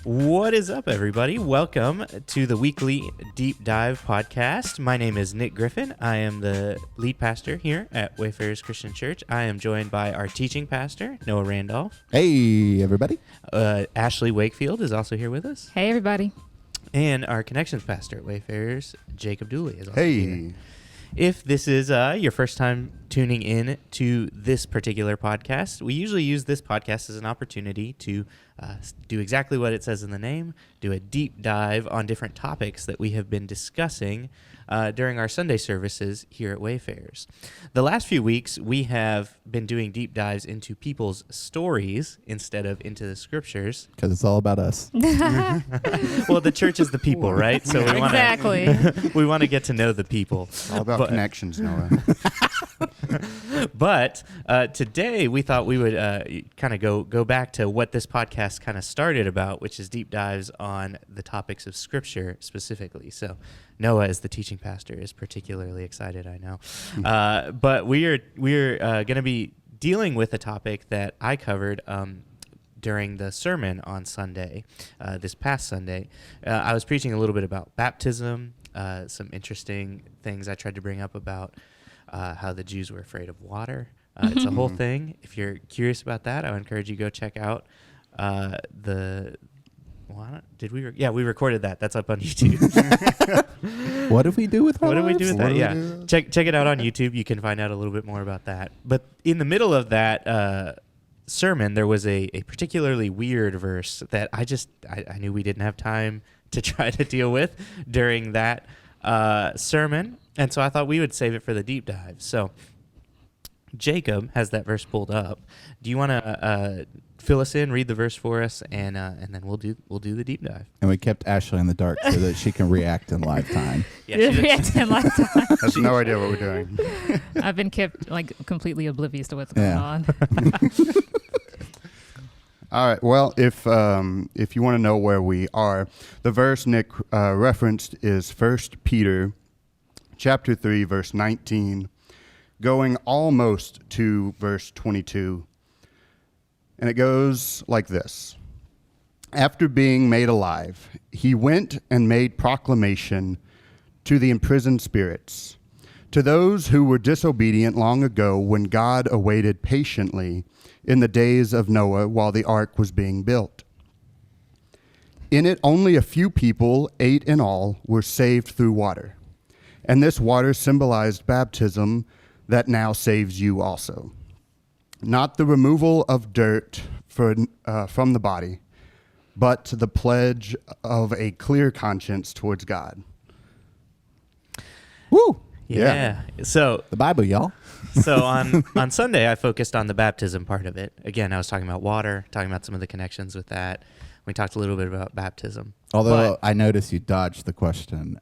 What is up, everybody? Welcome to the weekly Deep Dive podcast. My name is Nick Griffin. I am the lead pastor here at Wayfarers Christian Church. I am joined by our teaching pastor, Noah Randolph. Hey, everybody. Ashley Wakefield is also here with us. Hey, everybody. And our connections pastor at Wayfarers, Jacob Dooley, is also here. Hey. If this is your first time tuning in to this particular podcast, we usually use this podcast as an opportunity to do exactly what it says in the name, do a deep dive on different topics that we have been discussing during our Sunday services here at Wayfarers. The last few weeks, we have been doing deep dives into people's stories instead of into the scriptures. Because it's all about us. Well, the church is the people, right? So we want Exactly. we want to get to know the people. All about connections, Noah. But today we thought we would kind of go back to what this podcast kind of started about, which is deep dives on the topics of Scripture specifically. So Noah, as the teaching pastor, is particularly excited, I know. But we're going to be dealing with a topic that I covered during the sermon on Sunday, this past Sunday. I was preaching a little bit about baptism, some interesting things I tried to bring up about how the Jews were afraid of water. It's a whole thing. If you're curious about that, I would encourage you to go check out we recorded that. That's up on YouTube. What did we do with our What did we do lives? with that? Yeah. Check it out on YouTube. You can find out a little bit more about that. But in the middle of that sermon, there was a particularly weird verse that I knew we didn't have time to try to deal with during that sermon. And so I thought we would save it for the deep dive. So Jacob has that verse pulled up. Do you want to fill us in, read the verse for us, and then we'll do the deep dive. And we kept Ashley in the dark so that she can react in live time. Yeah, Reacting like that. Has no idea what we're doing. I've been kept completely oblivious to what's going on. All right. Well, if you want to know where we are, the verse Nick referenced is 1 Peter chapter 3, verse 19, going almost to verse 22. And it goes like this. After being made alive, he went and made proclamation to the imprisoned spirits, to those who were disobedient long ago when God awaited patiently in the days of Noah while the ark was being built. In it, only a few people, 8 in all, were saved through water. And this water symbolized baptism that now saves you also. Not the removal of dirt from the body, but the pledge of a clear conscience towards God. Woo! Yeah. So The Bible, y'all. on Sunday, I focused on the baptism part of it. Again, I was talking about water, talking about some of the connections with that. We talked a little bit about baptism. Although I noticed you dodged the question,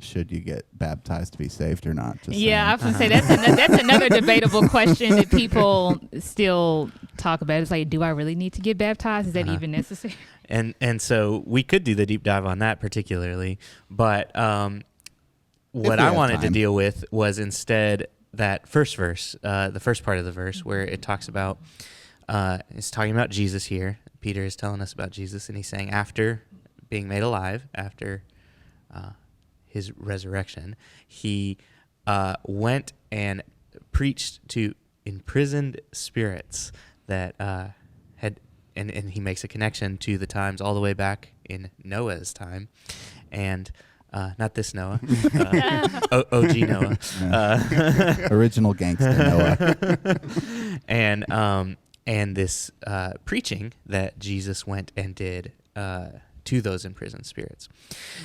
should you get baptized to be saved or not? Just Yeah, I saying. was going to say, that's another debatable question that people still talk about. It's like, do I really need to get baptized? Is that even necessary? And so we could do the deep dive on that particularly, but what I wanted to deal with was instead that first verse, the first part of the verse where it talks about, it's talking about Jesus here. Peter is telling us about Jesus, and he's saying after being made alive, after his resurrection, he went and preached to imprisoned spirits that had, and he makes a connection to the times all the way back in Noah's time, and not this Noah, OG Noah, Original gangster Noah. and this preaching that Jesus went and did to those imprisoned spirits.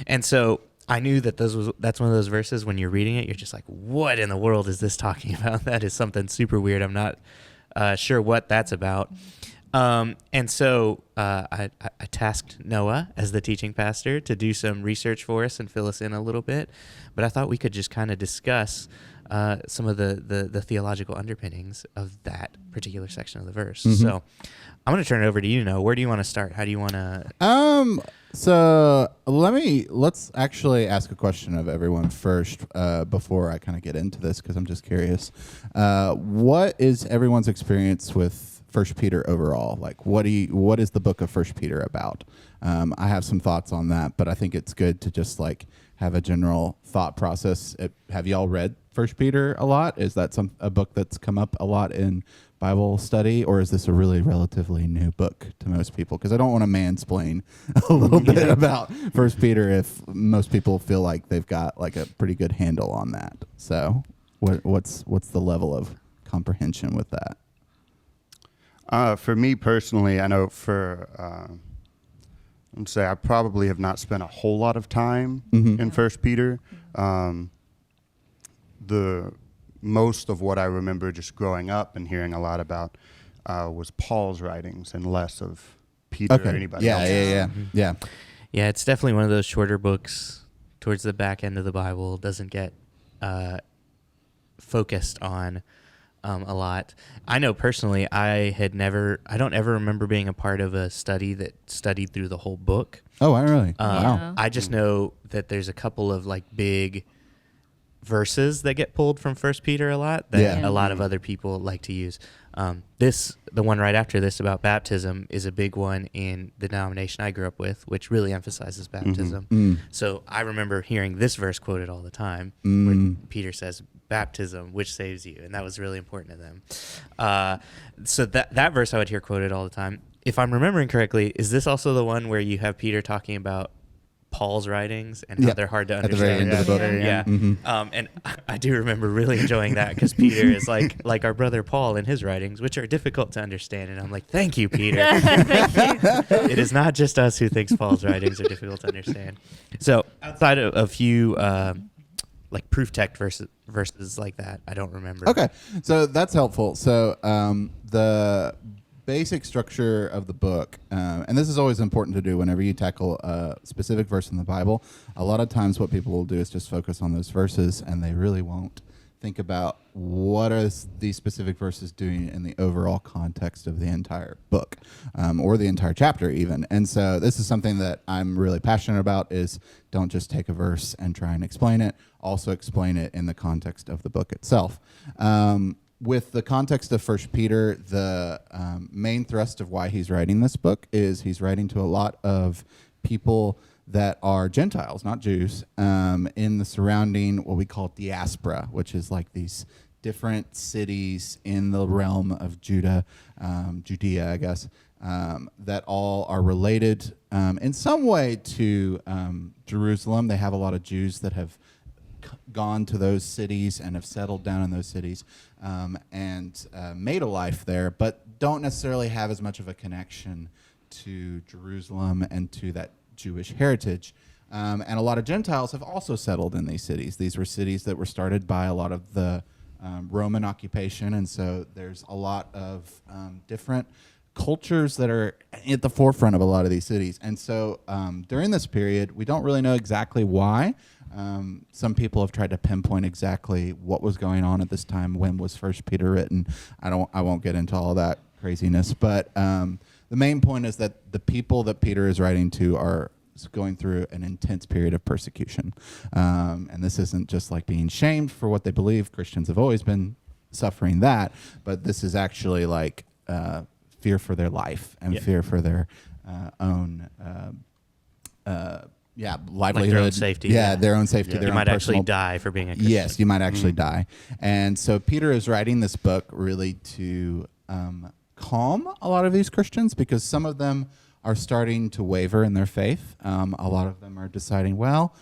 And so I knew that that's one of those verses when you're reading it, you're just like, what in the world is this talking about? That is something super weird. I'm not sure what that's about. And so I tasked Noah as the teaching pastor to do some research for us and fill us in a little bit. But I thought we could just kind of discuss some of the theological underpinnings of that particular section of the verse. Mm-hmm. So I'm going to turn it over to you, Noah. Where do you want to start? How do you want to? So let's actually ask a question of everyone first before I kind of get into this, because I'm just curious. What is everyone's experience with First Peter overall? Like, what is the book of First Peter about? I have some thoughts on that, but I think it's good to just like have a general thought process. Have y'all read First Peter a lot? Is that a book that's come up a lot in Bible study, or is this a really relatively new book to most people? Because I don't want to mansplain a little bit about First Peter if most people feel like they've got like a pretty good handle on that. So, what's the level of comprehension with that? For me personally, I know let's say I probably have not spent a whole lot of time in First Peter. The most of what I remember just growing up and hearing a lot about was Paul's writings and less of Peter or anybody else. Yeah. Yeah, it's definitely one of those shorter books towards the back end of the Bible. Doesn't get focused on a lot. I know personally, I don't ever remember being a part of a study that studied through the whole book. Oh, I really? Wow. I just know that there's a couple of like big verses that get pulled from First Peter a lot that a lot of other people like to use. The one right after this about baptism is a big one in the denomination I grew up with, which really emphasizes baptism. So I remember hearing this verse quoted all the time where Peter says, baptism, which saves you. And that was really important to them. So that verse I would hear quoted all the time. If I'm remembering correctly, is this also the one where you have Peter talking about Paul's writings and how they're hard to understand? At the very end of the book. Yeah. And I do remember really enjoying that because Peter is like our brother Paul in his writings, which are difficult to understand. And I'm like, thank you, Peter. It is not just us who thinks Paul's writings are difficult to understand. So outside of a few like proof text verses like that, I don't remember. Okay, so that's helpful. So the basic structure of the book, and this is always important to do whenever you tackle a specific verse in the Bible. A lot of times what people will do is just focus on those verses, and they really won't think about what are these specific verses doing in the overall context of the entire book, or the entire chapter even. And so this is something that I'm really passionate about, is don't just take a verse and try and explain it, also explain it in the context of the book itself. With the context of First Peter, the main thrust of why he's writing this book is he's writing to a lot of people that are Gentiles, not Jews, in the surrounding, what we call diaspora, which is like these different cities in the realm of Judea, I guess, that all are related in some way to Jerusalem. They have a lot of Jews that have gone to those cities and have settled down in those cities and made a life there, but don't necessarily have as much of a connection to Jerusalem and to that Jewish heritage. And a lot of Gentiles have also settled in these cities. These were cities that were started by a lot of the Roman occupation, and so there's a lot of different cultures that are at the forefront of a lot of these cities. And so during this period, we don't really know exactly why. Some people have tried to pinpoint exactly what was going on at this time. When was First Peter written? I won't get into all that craziness, but the main point is that the people that Peter is writing to are going through an intense period of persecution. And this isn't just like being shamed for what they believe. Christians have always been suffering that, but this is actually like fear for their life and fear for their own livelihood, like their own safety. Their own safety. You might actually die for being a Christian. Yes, you might actually die. And so Peter is writing this book really to calm a lot of these Christians, because some of them are starting to waver in their faith. A lot of them are deciding, well,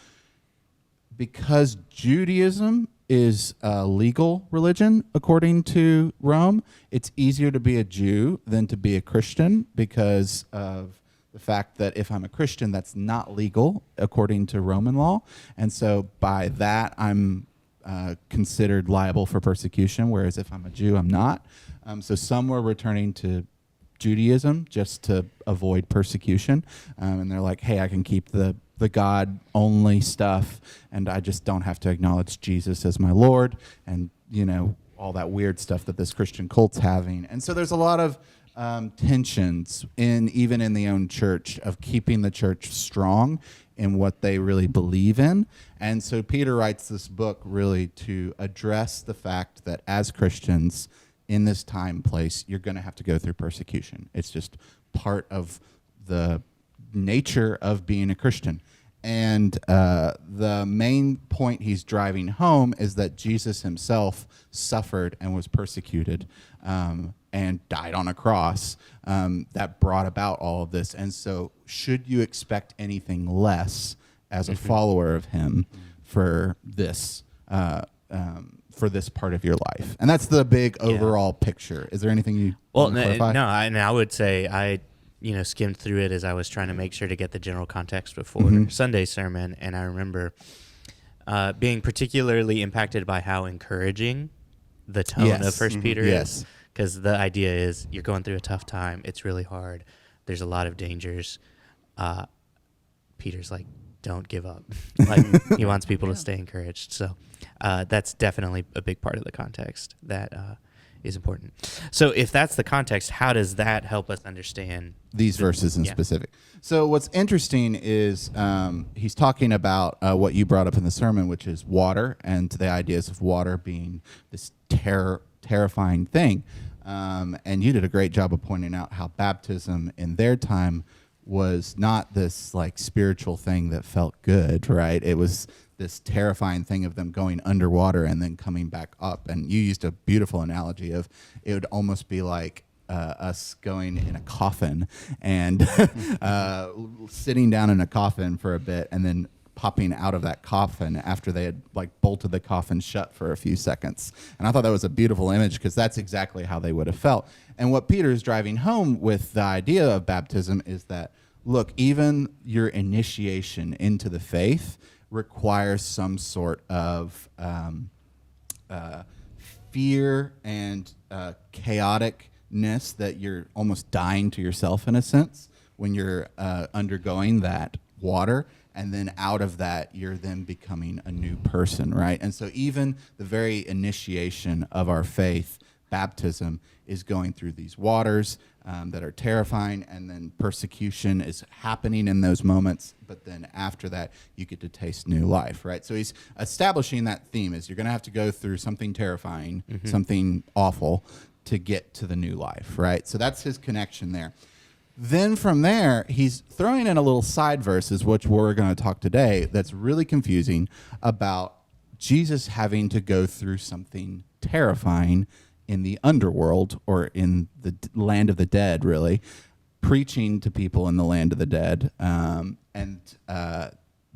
because Judaism is a legal religion according to Rome, it's easier to be a Jew than to be a Christian because of the fact that if I'm a Christian, that's not legal according to Roman law. And so by that, I'm considered liable for persecution, whereas if I'm a Jew, I'm not. So some were returning to Judaism just to avoid persecution. And they're like, hey, I can keep the God-only stuff, and I just don't have to acknowledge Jesus as my Lord, and, you know, all that weird stuff that this Christian cult's having. And so there's a lot of tensions even in the own church of keeping the church strong in what they really believe in. And so Peter writes this book really to address the fact that as Christians, in this time place, you're going to have to go through persecution. It's just part of the nature of being a Christian. And the main point he's driving home is that Jesus himself suffered and was persecuted and died on a cross that brought about all of this. And so should you expect anything less as a follower of him for this part of your life? And that's the big overall picture. Is there anything you want to clarify? No, I would say I skimmed through it as I was trying to make sure to get the general context before Sunday's sermon, and I remember being particularly impacted by how encouraging the tone of First Peter is. Because the idea is you're going through a tough time. It's really hard. There's a lot of dangers. Peter's like, don't give up. Like, he wants people to stay encouraged. So that's definitely a big part of the context that is important. So if that's the context, how does that help us understand these verses in specific? So what's interesting is he's talking about what you brought up in the sermon, which is water, and the ideas of water being this terrifying thing. And you did a great job of pointing out how baptism in their time was not this like spiritual thing that felt good, right? It was this terrifying thing of them going underwater and then coming back up. And you used a beautiful analogy of it would almost be like us going in a coffin and sitting down in a coffin for a bit and then popping out of that coffin after they had like bolted the coffin shut for a few seconds. And I thought that was a beautiful image because that's exactly how they would have felt. And what Peter is driving home with the idea of baptism is that, look, even your initiation into the faith requires some sort of fear and chaoticness that you're almost dying to yourself in a sense when you're undergoing that water. And then out of that, you're then becoming a new person, right? And so even the very initiation of our faith, baptism, is going through these waters that are terrifying, and then persecution is happening in those moments. But then after that, you get to taste new life, right? So he's establishing that theme is you're going to have to go through something terrifying, something awful to get to the new life, right? So that's his connection there. Then from there, he's throwing in a little side verses, which we're going to talk today, that's really confusing about Jesus having to go through something terrifying in the underworld or in the land of the dead, really, preaching to people in the land of the dead, and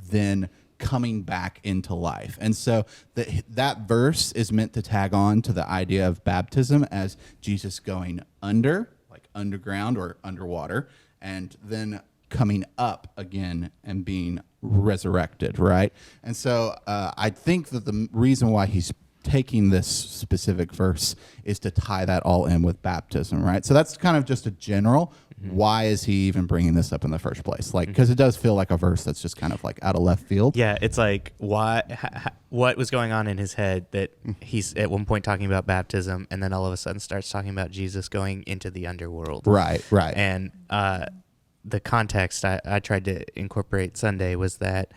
then coming back into life. And so that verse is meant to tag on to the idea of baptism as Jesus going underground or underwater, and then coming up again and being resurrected, right? And so I think that the reason why he's taking this specific verse is to tie that all in with baptism, right? So that's kind of just a general, why is he even bringing this up in the first place? Like, because it does feel like a verse that's just kind of like out of left field. Yeah, it's like what was going on in his head that he's at one point talking about baptism and then all of a sudden starts talking about Jesus going into the underworld. Right. And the context I tried to incorporate Sunday was that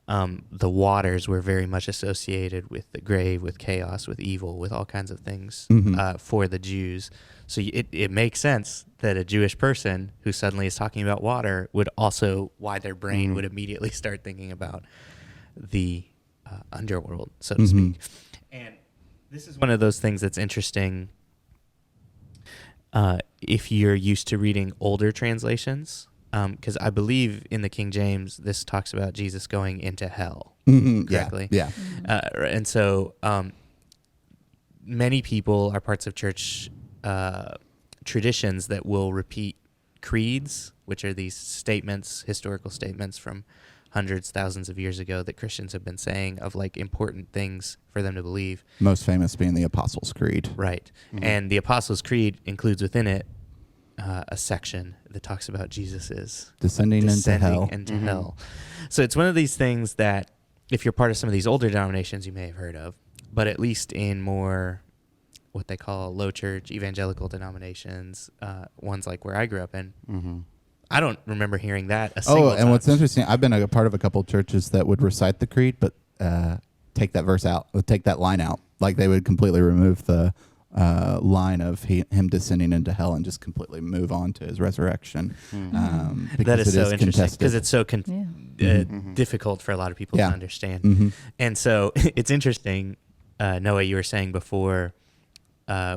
the waters were very much associated with the grave, with chaos, with evil, with all kinds of things for the Jews. So it makes sense that a Jewish person who suddenly is talking about water would also, why their brain would immediately start thinking about the underworld, so to speak. And this is one of those things that's interesting if you're used to reading older translations, because I believe in the King James, this talks about Jesus going into hell, correctly? Yeah. And so many people are parts of church traditions that will repeat creeds, which are these statements, historical statements from hundreds, thousands of years ago that Christians have been saying of like important things for them to believe. Most famous being the Apostles' Creed. Right. And the Apostles' Creed includes within it a section that talks about Jesus' descending into hell. So it's one of these things that if you're part of some of these older denominations, you may have heard of, but at least in more what they call low church evangelical denominations, ones like where I grew up in, I don't remember hearing that a single time. And what's interesting, I've been a part of a couple of churches that would recite the creed, but take that verse out, take that line out. Like they would completely remove the line of him descending into hell and just completely move on to his resurrection. That is it so interesting because it's so Yeah. difficult for a lot of people Yeah. to understand. Mhm. And so it's interesting, Noah, you were saying before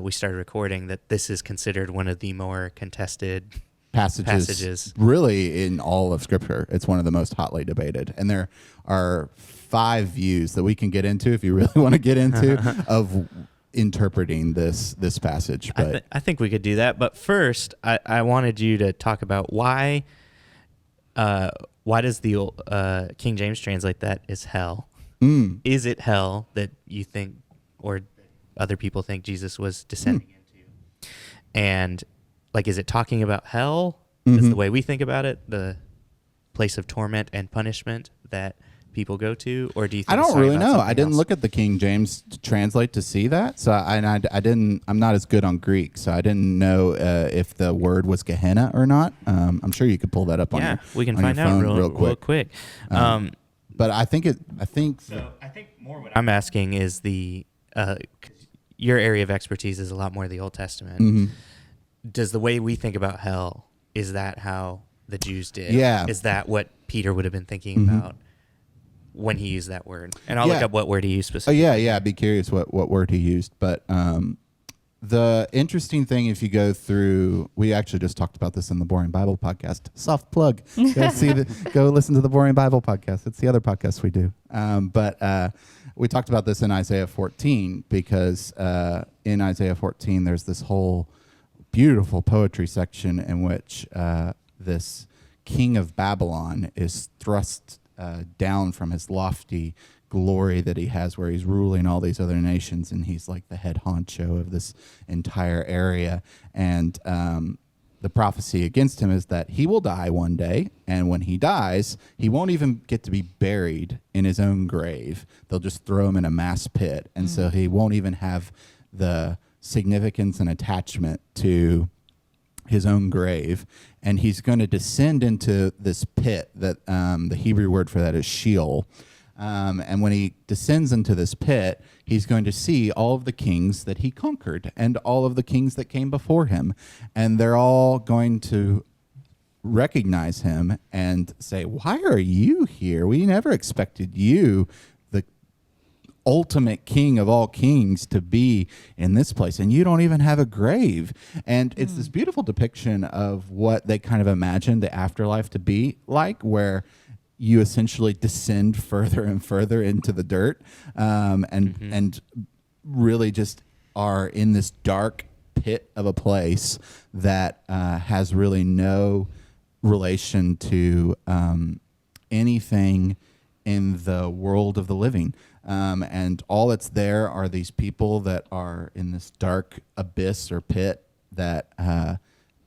we started recording that this is considered one of the more contested passages. Really in all of Scripture. It's one of the most hotly debated. And there are 5 views that we can get into if you really want to get into of interpreting this passage. But I think we could do that. But first, I wanted you to talk about why does the old, King James translate that as hell? Is it hell that you think, or other people think Jesus was descending into? And like, is it talking about hell? Is the way we think about it the place of torment and punishment that people go to, or do you think I it's don't talking really about know. something I didn't else? look at the King James to translate to see that. So I didn't. I'm not as good on Greek, so I didn't know if the word was Gehenna or not. I'm sure you could pull that up on Yeah, your we can on your find out phone real quick. But I think So I think more what I'm asking is your area of expertise is a lot more the Old Testament. Mm-hmm. Does the way we think about hell, is that how the Jews did? Yeah. Is that what Peter would have been thinking about when he used that word? And I'll look Yeah. up what word he used Oh specifically. yeah. I'd be curious what word he used. But the interesting thing, if you go through, we actually just talked about this in the Boring Bible podcast. Soft plug. Go listen to the Boring Bible podcast. It's the other podcast we do. But we talked about this in Isaiah 14 because in Isaiah 14 there's this whole beautiful poetry section in which this king of Babylon is thrust down from his lofty glory that he has, where he's ruling all these other nations, and he's like the head honcho of this entire area. And the prophecy against him is that he will die one day, and when he dies, he won't even get to be buried in his own grave. They'll just throw him in a mass pit, and so he won't even have the significance and attachment to his own grave, and he's going to descend into this pit that the Hebrew word for that is Sheol. And when he descends into this pit, he's going to see all of the kings that he conquered and all of the kings that came before him. And they're all going to recognize him and say, "Why are you here? We never expected you, the ultimate king of all kings, to be in this place, and you don't even have a grave." And it's this beautiful depiction of what they kind of imagined the afterlife to be like, where you essentially descend further and further into the dirt, and really just are in this dark pit of a place that has really no relation to anything in the world of the living. And all that's there are these people that are in this dark abyss or pit that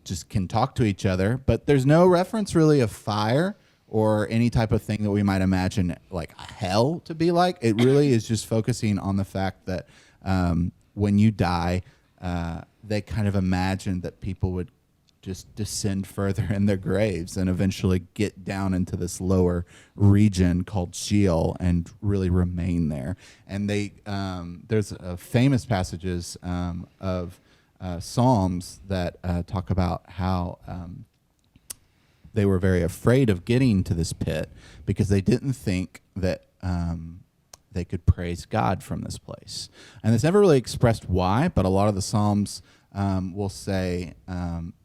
just can talk to each other, but there's no reference really of fire or any type of thing that we might imagine like hell to be like. It really is just focusing on the fact that when you die, they kind of imagine that people would just descend further in their graves and eventually get down into this lower region called Sheol and really remain there. And they there's famous passages of Psalms that talk about how they were very afraid of getting to this pit because they didn't think that they could praise God from this place. And it's never really expressed why, but a lot of the Psalms will say,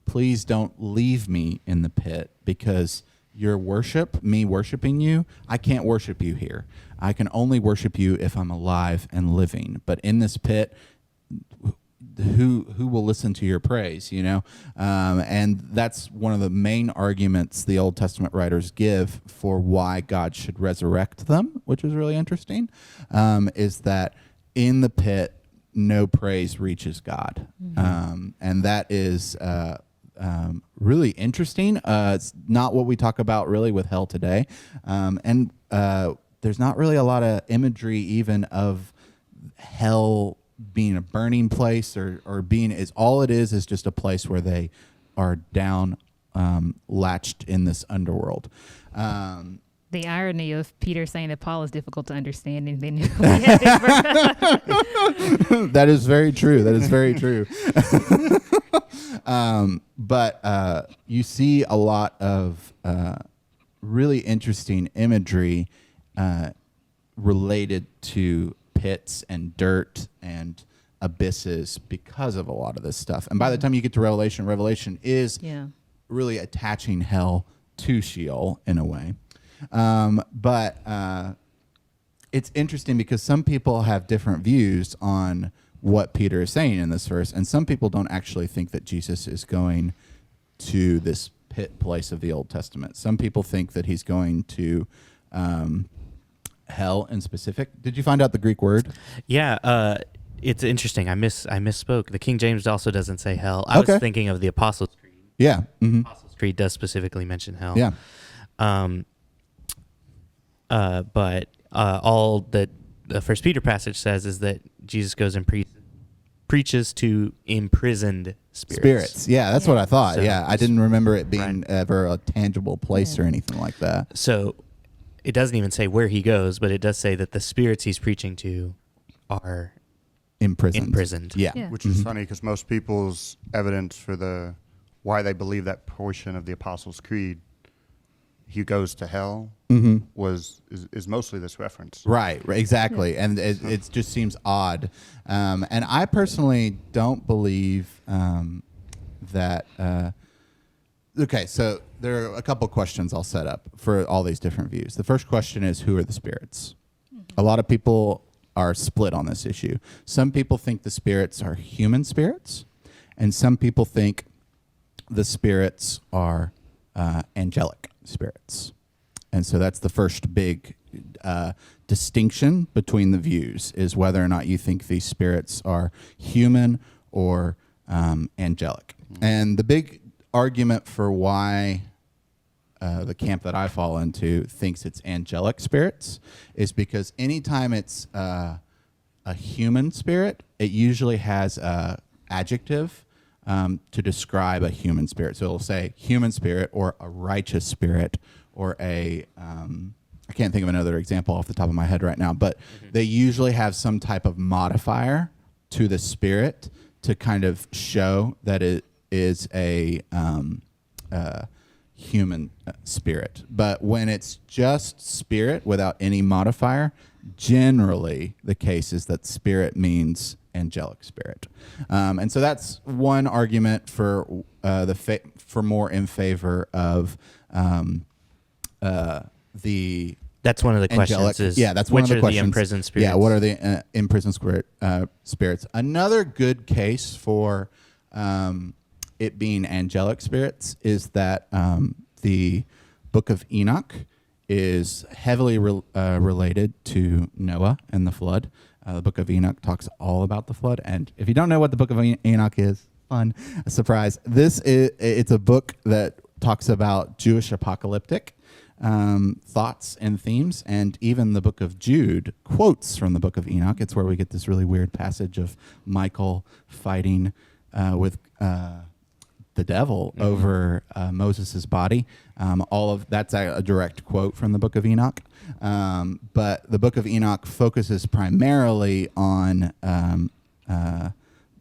please don't leave me in the pit, because your worship, me worshiping you, I can't worship you here. I can only worship you if I'm alive and living. But in this pit, who will listen to your praise, you know? And that's one of the main arguments the Old Testament writers give for why God should resurrect them, which is really interesting, is that in the pit, no praise reaches God. And that is really interesting. It's not what we talk about really with hell today. And there's not really a lot of imagery even of hell being a burning place or being, is all it is just a place where they are down latched in this underworld. The irony of Peter saying that Paul is difficult to understand, and then we have this verse. That is very true. That is very true. But you see a lot of really interesting imagery related to pits and dirt and abysses because of a lot of this stuff. And by the time you get to Revelation is really attaching hell to Sheol in a way. But it's interesting because some people have different views on what Peter is saying in this verse, and some people don't actually think that Jesus is going to this pit place of the Old Testament. Some people think that he's going to hell in specific. Did you find out the Greek word? Yeah, it's interesting. I misspoke. The King James also doesn't say hell. I was thinking of the Apostles' Creed. Yeah. Mm-hmm. Apostles' Creed does specifically mention hell. Yeah. But all that the First Peter passage says is that Jesus goes and preaches to imprisoned spirits. Yeah, that's what I thought. So I didn't remember it being right. ever a tangible place or anything like that. So it doesn't even say where he goes, but it does say that the spirits he's preaching to are imprisoned. Yeah. Which is funny because most people's evidence for why they believe that portion of the Apostles' Creed, he goes to hell, is mostly this reference. Right, exactly. And it just seems odd. And I personally don't believe that... okay, so there are a couple questions I'll set up for all these different views. The first question is, who are the spirits? A lot of people are split on this issue. Some people think the spirits are human spirits, and some people think the spirits are angelic spirits. And so that's the first big distinction between the views, is whether or not you think these spirits are human or angelic. And the big argument for why the camp that I fall into thinks it's angelic spirits is because anytime it's a human spirit, it usually has a adjective to describe a human spirit. So it'll say human spirit or a righteous spirit or I can't think of another example off the top of my head right now, but they usually have some type of modifier to the spirit to kind of show that it is a human spirit. But when it's just spirit without any modifier, generally the case is that spirit means angelic spirit. And so that's one argument for for more in favor of the That's one of the angelic. questions. Is That's one which of the are questions. the imprisoned spirits? Yeah, what are the imprisoned spirits? Another good case for it being angelic spirits is that the Book of Enoch is heavily related to Noah and the flood. The Book of Enoch talks all about the flood. And if you don't know what the Book of Enoch is, fun, a surprise. It's a book that talks about Jewish apocalyptic thoughts and themes, and even the Book of Jude quotes from the Book of Enoch. It's where we get this really weird passage of Michael fighting with the devil over Moses' body. All of that's a direct quote from the Book of Enoch. But the Book of Enoch focuses primarily on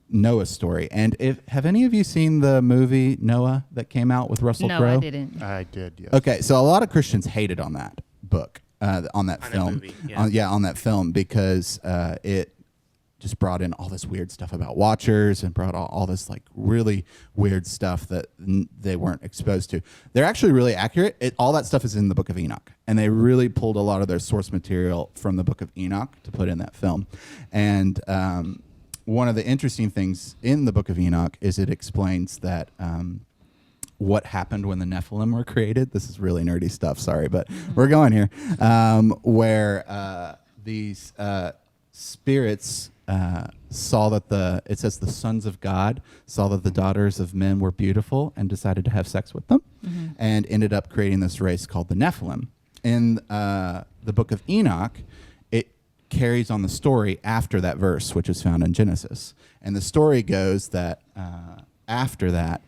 Noah's story. And have any of you seen the movie Noah that came out with Russell Crowe? No, I didn't. I did, yes. Okay, so a lot of Christians hated on that book, on that film. That movie, On that film, because it just brought in all this weird stuff about Watchers and brought all this like really weird stuff that they weren't exposed to. They're actually really accurate. All that stuff is in the Book of Enoch, and they really pulled a lot of their source material from the Book of Enoch to put in that film. And one of the interesting things in the Book of Enoch is it explains that what happened when the Nephilim were created. This is really nerdy stuff, sorry, but we're going here. Where these spirits saw that it says the sons of God saw that the daughters of men were beautiful and decided to have sex with them, and ended up creating this race called the Nephilim. In the Book of Enoch, it carries on the story after that verse, which is found in Genesis. And the story goes that after that,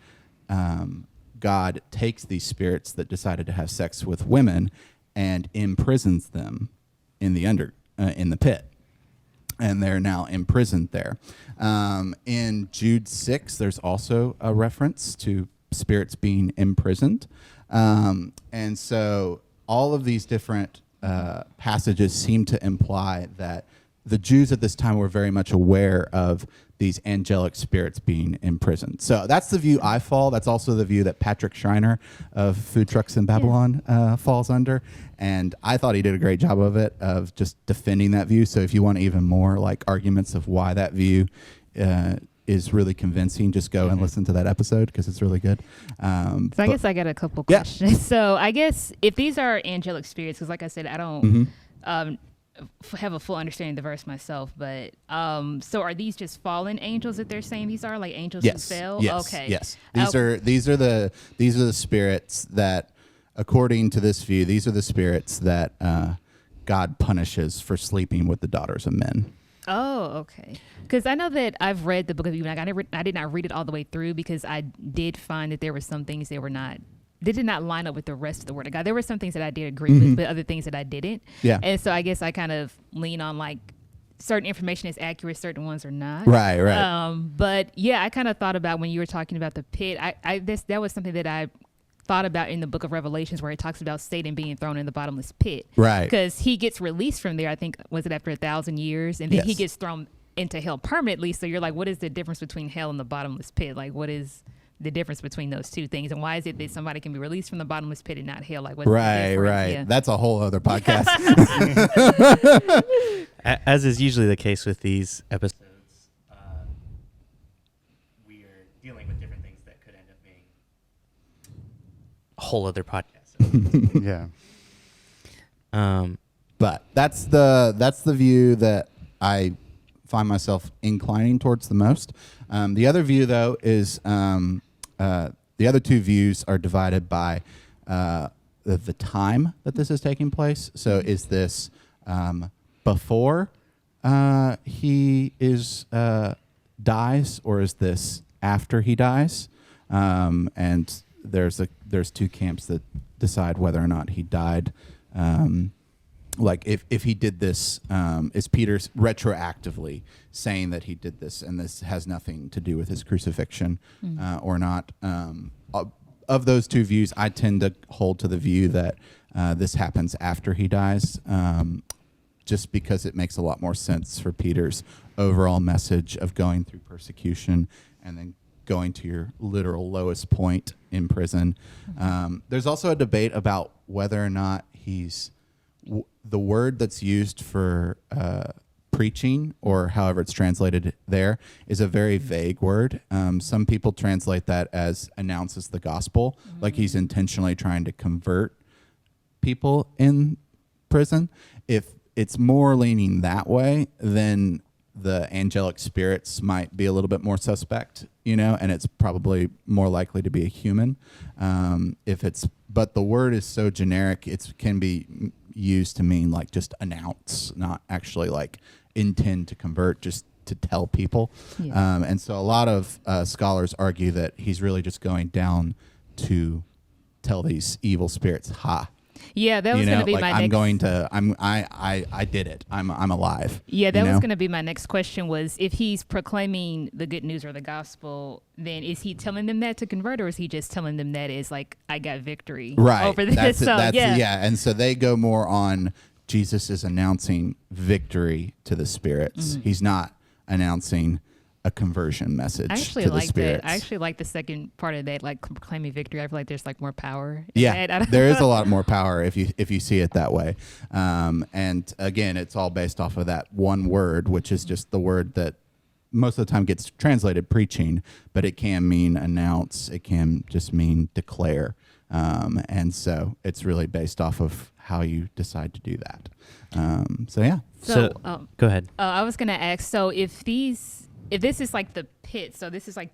God takes these spirits that decided to have sex with women and imprisons them in the pit. And they're now imprisoned there. In Jude 6, there's also a reference to spirits being imprisoned. And so all of these different passages seem to imply that the Jews at this time were very much aware of these angelic spirits being imprisoned. So that's the view I fall. That's also the view that Patrick Schreiner of Food Trucks in Babylon falls under. And I thought he did a great job of it, of just defending that view. So if you want even more like arguments of why that view is really convincing, just go and listen to that episode because it's really good. So I guess I got a couple questions. So I guess if these are angelic spirits, because like I said, I don't have a full understanding of the verse myself, but so are these just fallen angels that they're saying these are, like angels who fell? Yes. Okay. Yes. These are the spirits that, according to this view, these are the spirits that God punishes for sleeping with the daughters of men. Oh, okay. Because I know that I've read the Book of Enoch. I did not read it all the way through because I did find that there were some things they did not line up with the rest of the Word of God. There were some things that I did agree with, but other things that I didn't. Yeah. And so I guess I kind of lean on like certain information is accurate, certain ones are not. Right. But yeah, I kind of thought about when you were talking about the pit. That was something that I thought about in the Book of Revelations, where it talks about Satan being thrown in the bottomless pit. Right. Because he gets released from there. I think was it after 1,000 years, and then he gets thrown into hell permanently. So you're like, what is the difference between hell and the bottomless pit? Like, what is the difference between those two things, and why is it that somebody can be released from the bottomless pit and not hell? Like, what's the difference? Yeah. That's a whole other podcast. As is usually the case with these episodes, we are dealing with different things that could end up being a whole other podcast. Yeah. But that's the view that I find myself inclining towards the most. The other view, though, is the other two views are divided by the time that this is taking place. So is this before he dies, or is this after he dies? And there's two camps that decide whether or not he died. Like if he did this, is Peter retroactively saying that he did this and this has nothing to do with his crucifixion or not? Of those two views, I tend to hold to the view that this happens after he dies, just because it makes a lot more sense for Peter's overall message of going through persecution and then going to your literal lowest point in prison. There's also a debate about whether or not he's the word that's used for preaching, or however it's translated there, is a very vague word. Some people translate that as announces the gospel, like he's intentionally trying to convert people in prison. If it's more leaning that way, then the angelic spirits might be a little bit more suspect, and it's probably more likely to be a human. But the word is so generic, it can be used to mean like just announce, not actually like intend to convert, just to tell people. Yeah. And so a lot of scholars argue that he's really just going down to tell these evil spirits, ha. Yeah, that was going to be like my I did it. I'm alive. Yeah, that was going to be my next question, was if he's proclaiming the good news or the gospel, then is he telling them that to convert, or is he just telling them that is like, I got victory over this? And so they go more on Jesus is announcing victory to the spirits. Mm-hmm. He's not announcing a conversion message to the spirits. I actually like the second part of that, like proclaiming victory. I feel like there's like more power. There is a lot more power if you see it that way. And again, it's all based off of that one word, which is just the word that most of the time gets translated preaching, but it can mean announce. It can just mean declare. And so it's really based off of how you decide to do that. So go ahead. I was going to ask, so if this is like the pit, so this is like,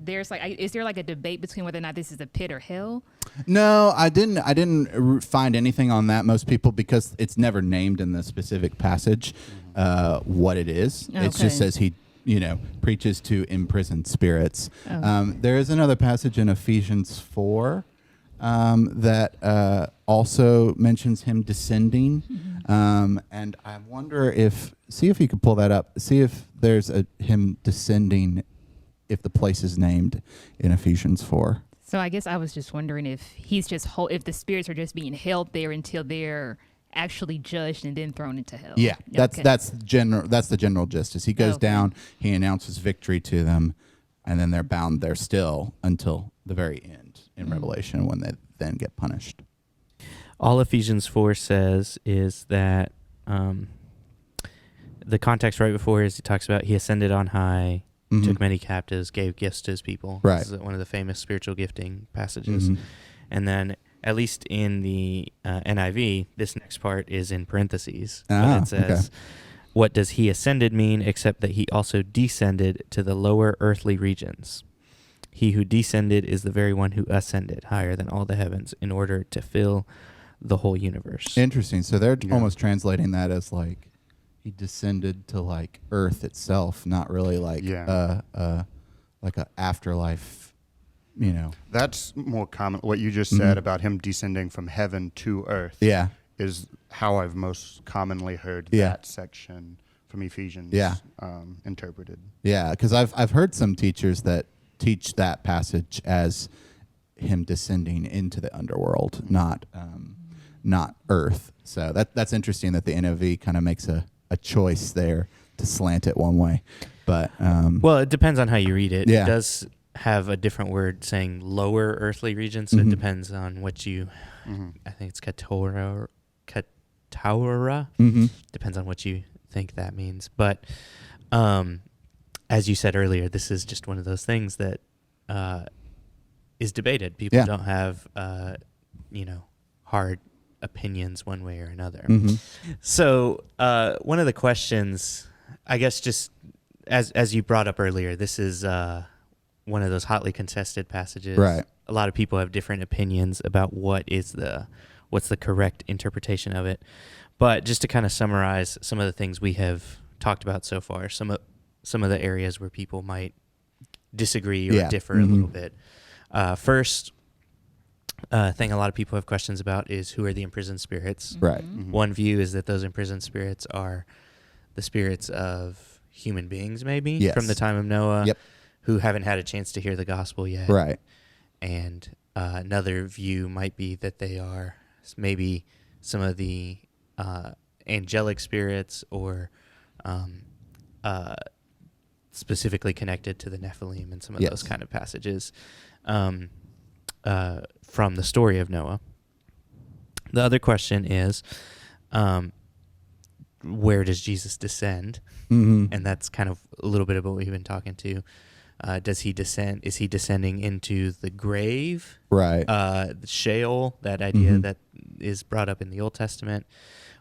is there like a debate between whether or not this is a pit or hell? No, I didn't find anything on that. Most people, because it's never named in the specific passage what it is. Okay. It just says he preaches to imprisoned spirits. Oh. There is another passage in Ephesians 4 that also mentions him descending. And I wonder see if you could pull that up. See if there's him descending, if the place is named in Ephesians 4. So I guess I was just wondering if he's just if the spirits are just being held there until they're actually judged and then thrown into hell. Yeah, Okay. that's the general gist. Is he goes down, he announces victory to them, and then they're bound there still until the very end in Revelation, when they then get punished. All Ephesians 4 says is that the context right before is he talks about he ascended on high, took many captives, gave gifts to his people. Right. This is one of the famous spiritual gifting passages. And then, at least in the NIV, this next part is in parentheses. But it says, what does he ascended mean except that he also descended to the lower earthly regions? He who descended is the very one who ascended higher than all the heavens in order to fill the whole universe. Interesting. So they're almost translating that as like he descended to like earth itself, not really like like a afterlife, you know. That's more common. What you just said about him descending from heaven to earth is how I've most commonly heard that section from Ephesians interpreted. Yeah, because I've heard some teachers that teach that passage as him descending into the underworld, not earth. So that's interesting that the NIV kind of makes a choice there to slant it one way. But well, it depends on how you read it. Yeah. It does have a different word saying lower earthly regions, so it depends on what you. I think it's Kataura. Depends on what you think that means. But as you said earlier, this is just one of those things that is debated. People don't have hard opinions one way or another. So one of the questions, I guess, just as you brought up earlier, this is one of those hotly contested passages. Right. A lot of people have different opinions about what's the correct interpretation of it. But just to kind of summarize some of the things we have talked about so far, some of the areas where people might disagree or differ a little bit. First thing a lot of people have questions about is who are the imprisoned spirits. right. One view is that those imprisoned spirits are the spirits of human beings, maybe, from the time of Noah, who haven't had a chance to hear the gospel yet. Right. And another view might be that they are maybe some of the angelic spirits or specifically connected to the Nephilim and some of those kind of passages from the story of Noah. The other question is, where does Jesus descend? And that's kind of a little bit of what we've been talking to. Does he descend? Is he descending into the grave? Right. The Sheol, that idea that is brought up in the Old Testament,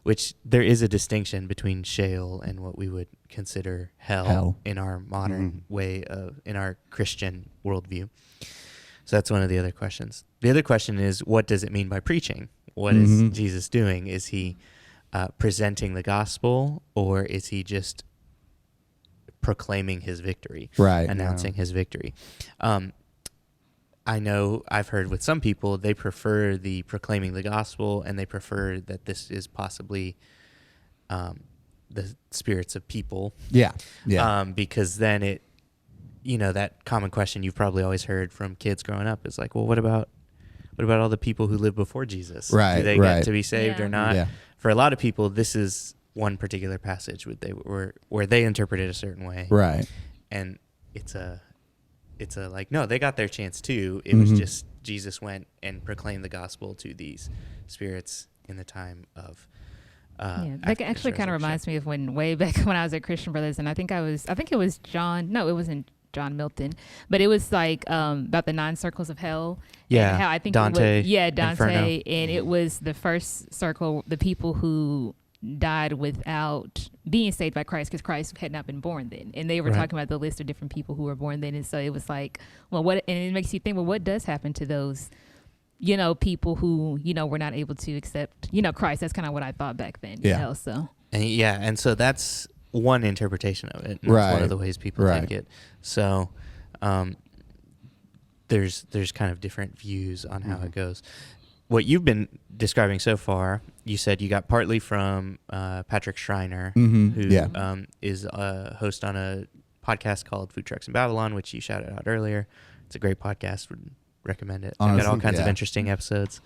which there is a distinction between Sheol and what we would consider hell. In our modern way in our Christian worldview. So that's one of the other questions. The other question is, what does it mean by preaching? What is Jesus doing? Is he presenting the gospel, or is he just proclaiming his victory, announcing his victory? I know I've heard with some people, they prefer the proclaiming the gospel, and they prefer that this is possibly the spirits of people. Because then it, that common question you've probably always heard from kids growing up is like, well, what about all the people who lived before Jesus? Right. Do they get to be saved or not? Yeah. For a lot of people, this is one particular passage where they interpret it a certain way. Right. And it's a like, no, they got their chance too. It was just Jesus went and proclaimed the gospel to these spirits in the time of that actually kind of reminds me of way back when I was at Christian Brothers, and I think it was John. No, it wasn't John Milton, but it was like about the 9 circles of hell. Yeah, and how I think Dante. Dante, Inferno. and it was the first circle, the people who died without being saved by Christ, because Christ had not been born then, and they were talking about the list of different people who were born then, and so it was like, well, what? And it makes you think, well, what does happen to those? People who, were not able to accept, Christ. That's kind of what I thought back then. So. And so that's one interpretation of it. And that's one of the ways people take it. So there's kind of different views on how it goes. What you've been describing so far, you said you got partly from Patrick Schreiner, who is a host on a podcast called Food Trucks in Babylon, which you shouted out earlier. It's a great podcast. Would recommend it. They've got all kinds of interesting episodes.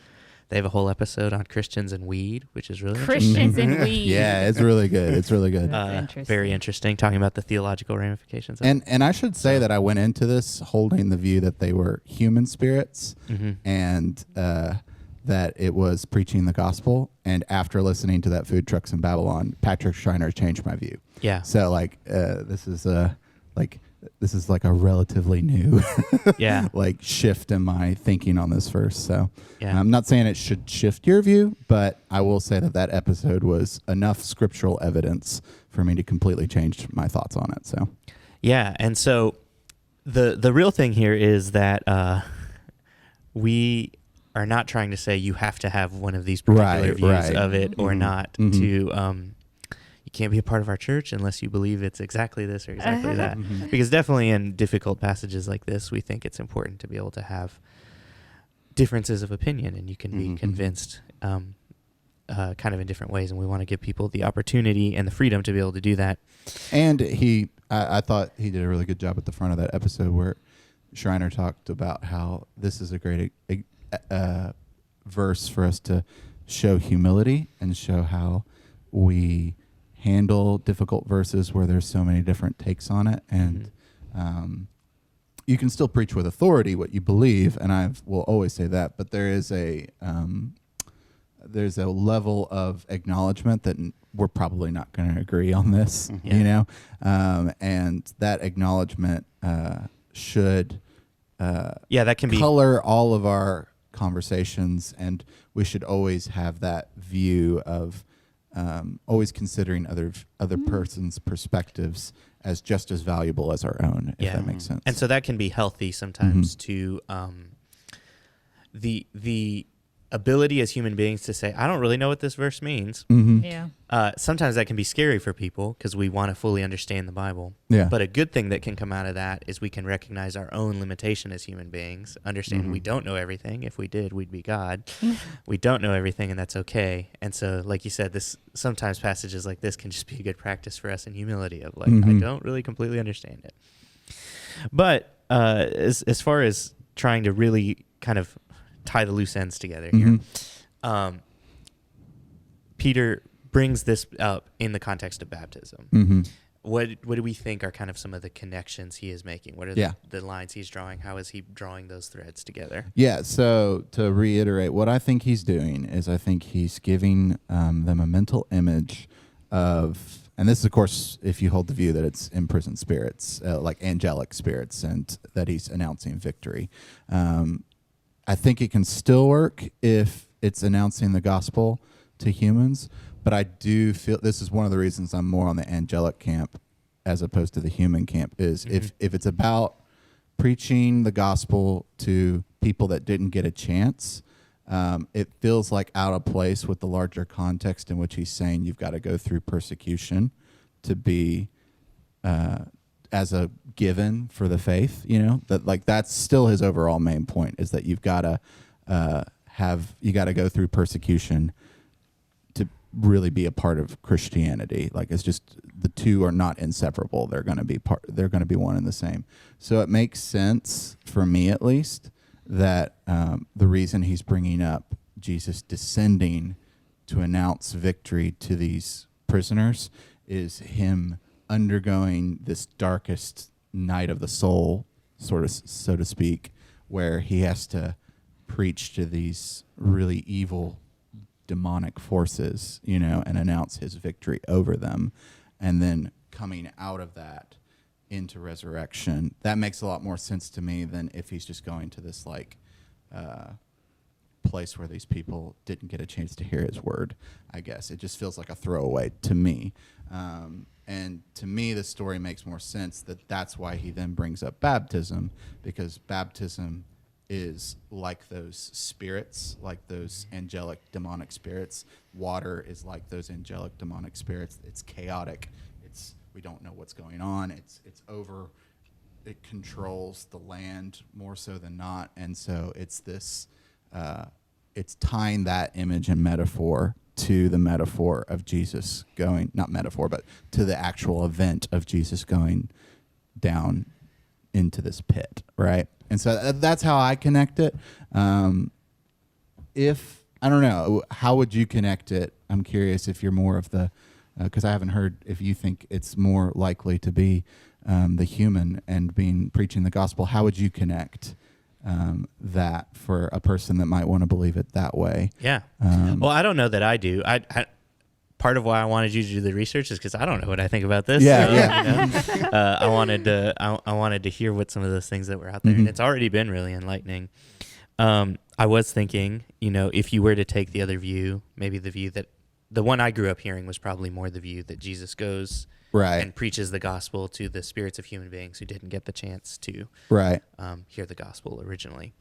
They have a whole episode on Christians and weed, which is really Christians and weed. Yeah, it's really good. It's really good. Very interesting, talking about the theological ramifications. And I should say that I went into this holding the view that they were human spirits, and that it was preaching the gospel. And after listening to that Food Trucks in Babylon, Patrick Schreiner changed my view. Yeah. So this is like a relatively new like shift in my thinking on this verse. So I'm not saying it should shift your view, but I will say that episode was enough scriptural evidence for me to completely change my thoughts on it. So and so the real thing here is that we are not trying to say you have to have one of these particular views of it or not to you can't be a part of our church unless you believe it's exactly this or exactly that. Because definitely in difficult passages like this, we think it's important to be able to have differences of opinion, and you can be convinced kind of in different ways. And we want to give people the opportunity and the freedom to be able to do that. And I thought he did a really good job at the front of that episode where Schreiner talked about how this is a great verse for us to show humility and show how we handle difficult verses where there's so many different takes on it, and you can still preach with authority what you believe, and I will always say that, but there's a level of acknowledgement that we're probably not going to agree on this, you know, and that acknowledgement should that can color all of our conversations, and we should always have that view of always considering other person's perspectives as just as valuable as our own, if that makes sense. And so that can be healthy sometimes to the ability as human beings to say, I don't really know what this verse means. Sometimes that can be scary for people because we want to fully understand the Bible. But a good thing that can come out of that is we can recognize our own limitation as human beings, understand we don't know everything. If we did, we'd be God. We don't know everything, and that's okay. And so, like you said, sometimes passages like this can just be a good practice for us in humility of like, I don't really completely understand it. But as far as trying to really kind of tie the loose ends together here, Peter brings this up in the context of baptism. What do we think are kind of some of the connections he is making? What are the lines he's drawing? How is he drawing those threads together? So to reiterate, what I think he's doing is I think he's giving them a mental image of, and this is, of course, if you hold the view that it's imprisoned spirits, like angelic spirits, and that he's announcing victory. I think it can still work if it's announcing the gospel to humans, but I do feel this is one of the reasons I'm more on the angelic camp as opposed to the human camp is if it's about preaching the gospel to people that didn't get a chance, it feels like out of place with the larger context in which he's saying you've got to go through persecution to be as a given for the faith, you know, that like that's still his overall main point is that you've got to go through persecution to really be a part of Christianity. Like it's just the two are not inseparable. They're going to be one and the same. So it makes sense for me at least that the reason he's bringing up Jesus descending to announce victory to these prisoners is him undergoing this darkest night of the soul, sort of, so to speak, where he has to preach to these really evil demonic forces, you know, and announce his victory over them. And then coming out of that into resurrection, that makes a lot more sense to me than if he's just going to this like place where these people didn't get a chance to hear his word. I guess it just feels like a throwaway to me. And to me, the story makes more sense that that's why he then brings up baptism, because baptism is like those spirits, like those angelic demonic spirits. Water is like those angelic demonic spirits. It's chaotic. We don't know what's going on. It's it controls the land more so than not, and so it's this it's tying that image and metaphor to the metaphor of Jesus going, not metaphor, but to the actual event of Jesus going down into this pit, right? And so that's how I connect it. If I don't know, how would you connect it? I'm curious if you're more of the, because I haven't heard if you think it's more likely to be the human and preaching the gospel. How would you connect that for a person that might want to believe it that way? Yeah. Well, I don't know that I do. I part of why I wanted you to do the research is because I don't know what I think about this. Yeah, so, yeah. you know, I wanted to hear what some of those things that were out there, and it's already been really enlightening. I was thinking, you know, if you were to take the other view, maybe the view that the one I grew up hearing was probably more the view that Jesus goes Right. and preaches the gospel to the spirits of human beings who didn't get the chance to Right. hear the gospel originally.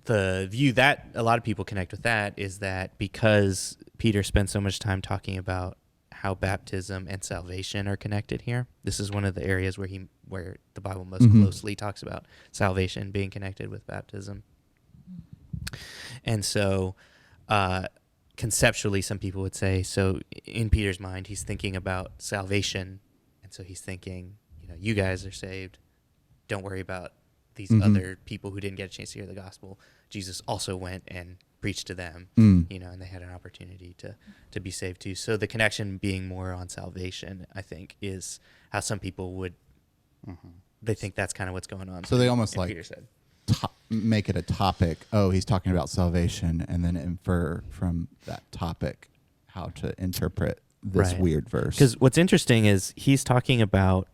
The view that a lot of people connect with that is that because Peter spends so much time talking about how baptism and salvation are connected here, this is one of the areas where the Bible most closely talks about salvation being connected with baptism. And so conceptually, some people would say, so in Peter's mind, he's thinking about salvation. And so he's thinking, you know, you guys are saved. Don't worry about these other people who didn't get a chance to hear the gospel. Jesus also went and preached to them, you know, and they had an opportunity to be saved too. So the connection being more on salvation, I think, is how some people would, they think that's kind of what's going on. So they almost like Peter said. Make it a topic. Oh, he's talking about salvation, and then infer from that topic how to interpret this Right. weird verse. Because what's interesting is he's talking about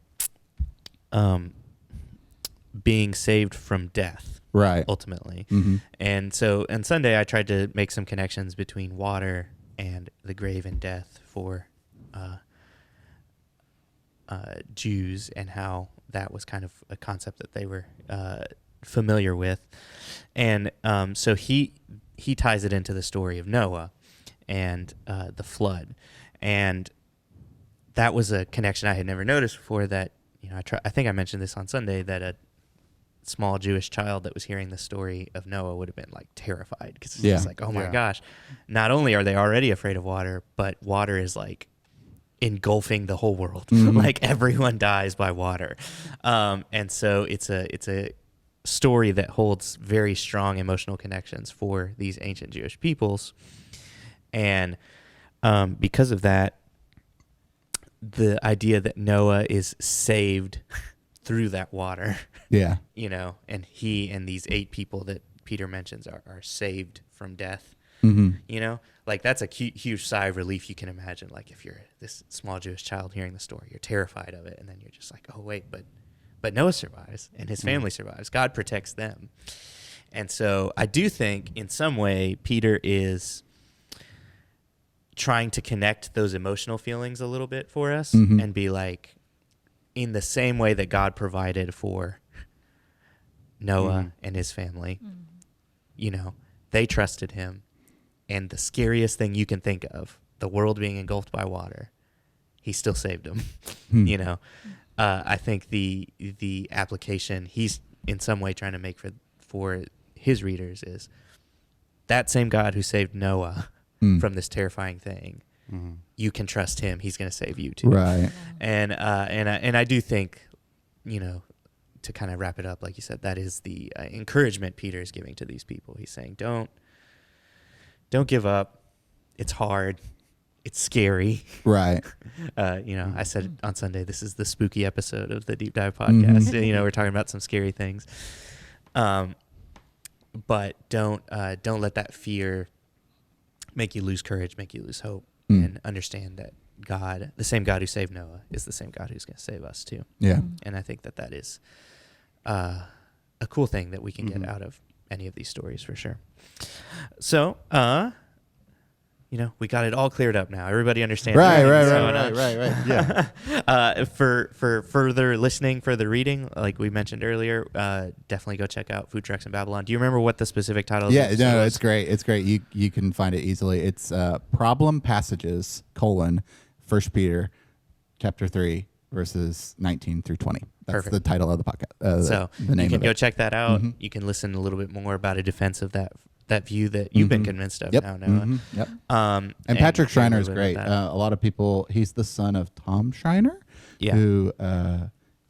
being saved from death, right. ultimately. Mm-hmm. And so on Sunday, I tried to make some connections between water and the grave and death for Jews, and how that was kind of a concept that they were familiar with. And so he ties it into the story of Noah and the flood. And that was a connection I had never noticed before, that, you know, I think I mentioned this on Sunday, that a small Jewish child that was hearing the story of Noah would have been like terrified, because it's just like, oh my gosh, not only are they already afraid of water, but water is like engulfing the whole world. Like everyone dies by water. And so it's a story that holds very strong emotional connections for these ancient Jewish peoples. And because of that, the idea that Noah is saved through that water, Yeah. you know, and he and these 8 people that Peter mentions are saved from death, you know, like that's a huge sigh of relief you can imagine. Like if you're this small Jewish child hearing the story, you're terrified of it, and then you're just like, oh wait, but Noah survives and his family survives. God protects them. And so I do think in some way Peter is trying to connect those emotional feelings a little bit for us, and be like, in the same way that God provided for Noah and his family, you know, they trusted him. And the scariest thing you can think of, the world being engulfed by water, he still saved them. You know, I think the application he's in some way trying to make for his readers is that same God who saved Noah from this terrifying thing, you can trust him. He's going to save you too. Right. And I do think, you know, to kind of wrap it up, like you said, that is the encouragement Peter is giving to these people. He's saying, don't give up. It's hard. It's scary. Right. You know, I said on Sunday, this is the spooky episode of the Deep Dive podcast. You know, we're talking about some scary things. But don't let that fear make you lose courage, make you lose hope, and understand that God, the same God who saved Noah, is the same God who's going to save us too. Yeah. And I think that is a cool thing that we can get out of any of these stories for sure. So, you know, we got it all cleared up now. Everybody understands. Right. Yeah. For further listening, further reading, like we mentioned earlier, definitely go check out Food Trucks in Babylon. Do you remember what the specific title? Yeah. of No, was? it's great. It's great. You can find it easily. It's Problem Passages, 1 Peter chapter 3, verses 19 through 20. That's Perfect. the title of the podcast. So the name you can of go it. check that out. Mhm. You can listen a little bit more about a defense of that view that you've been Mhm. convinced of Yep. now, Noah. Mhm. Yep. And And Patrick hear a Schreiner little is bit great. about that. A lot of people. He's the son of Tom Schreiner, Yeah. who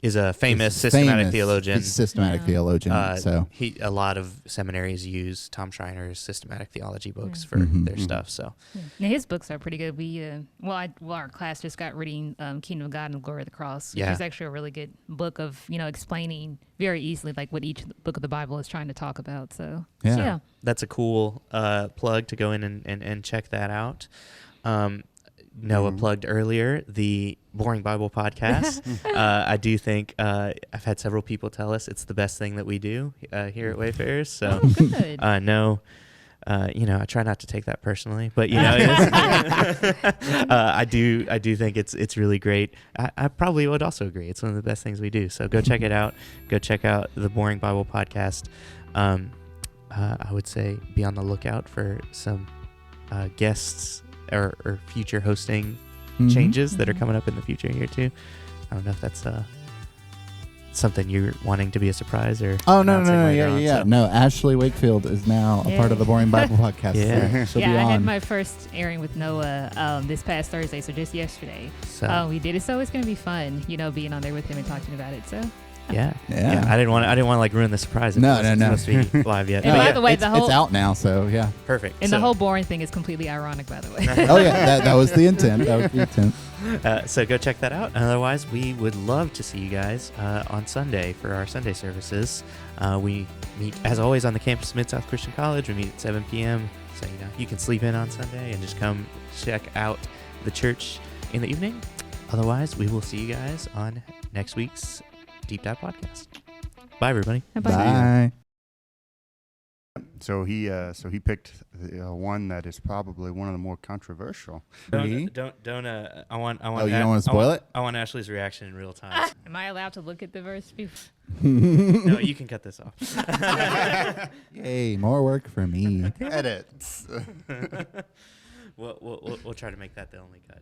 is a famous is systematic famous. theologian. He's a systematic Yeah. theologian. So A lot of seminaries use Tom Schreiner's systematic theology books for Mhm. their Mhm. stuff. So Now his books are pretty good. Our class just got reading Kingdom of God and Glory of the Cross, which Yeah. is actually a really good book of explaining very easily like what each book of the Bible is trying to talk about. So Yeah. yeah. that's a cool plug to go in and check that out. Noah plugged earlier the Boring Bible podcast. I do think I've had several people tell us it's the best thing that we do here at Wayfarers. So Good. no, I try not to take that personally, but I do think it's really great. I probably would also agree. It's one of the best things we do. So go check it out. Go check out the Boring Bible podcast. I would say be on the lookout for some guests or future hosting Mhm. changes that are Mhm. coming up in the future here too. I don't know if that's something you're wanting to be a surprise or Oh no announcing later on, yeah. so- No, Ashley Wakefield is now a part of the Boring Bible podcast. Yeah. So she'll yeah, be I on. had my first airing with Noah this past Thursday, so just yesterday. So We did it, so it's gonna be fun, being on there with him and talking about it. So yeah. Yeah. I didn't want to like ruin the surprise. If No, it wasn't no, no. supposed to be live yet. And But by yeah, the way, it's, it's out now, so yeah. perfect. and So- the whole boring thing is completely ironic, by the way. Oh yeah, that was the intent. That was the intent. So go check that out. Otherwise, we would love to see you guys on Sunday for our Sunday services. We meet, as always, on the campus of Mid-South Christian College. We meet at 7 p.m. So, you can sleep in on Sunday and just come check out the church in the evening. Otherwise, we will see you guys on next week's Deep Dive podcast. Bye, everybody. Bye-bye. Bye. So he picked one that is probably one of the more controversial. Three. Don't. I want. Oh, you don't want to spoil it? I want Ashley's reaction in real time. Am I allowed to look at the verse? No, you can cut this off. Yay, more work for me. Edits. We'll try to make that the only cut.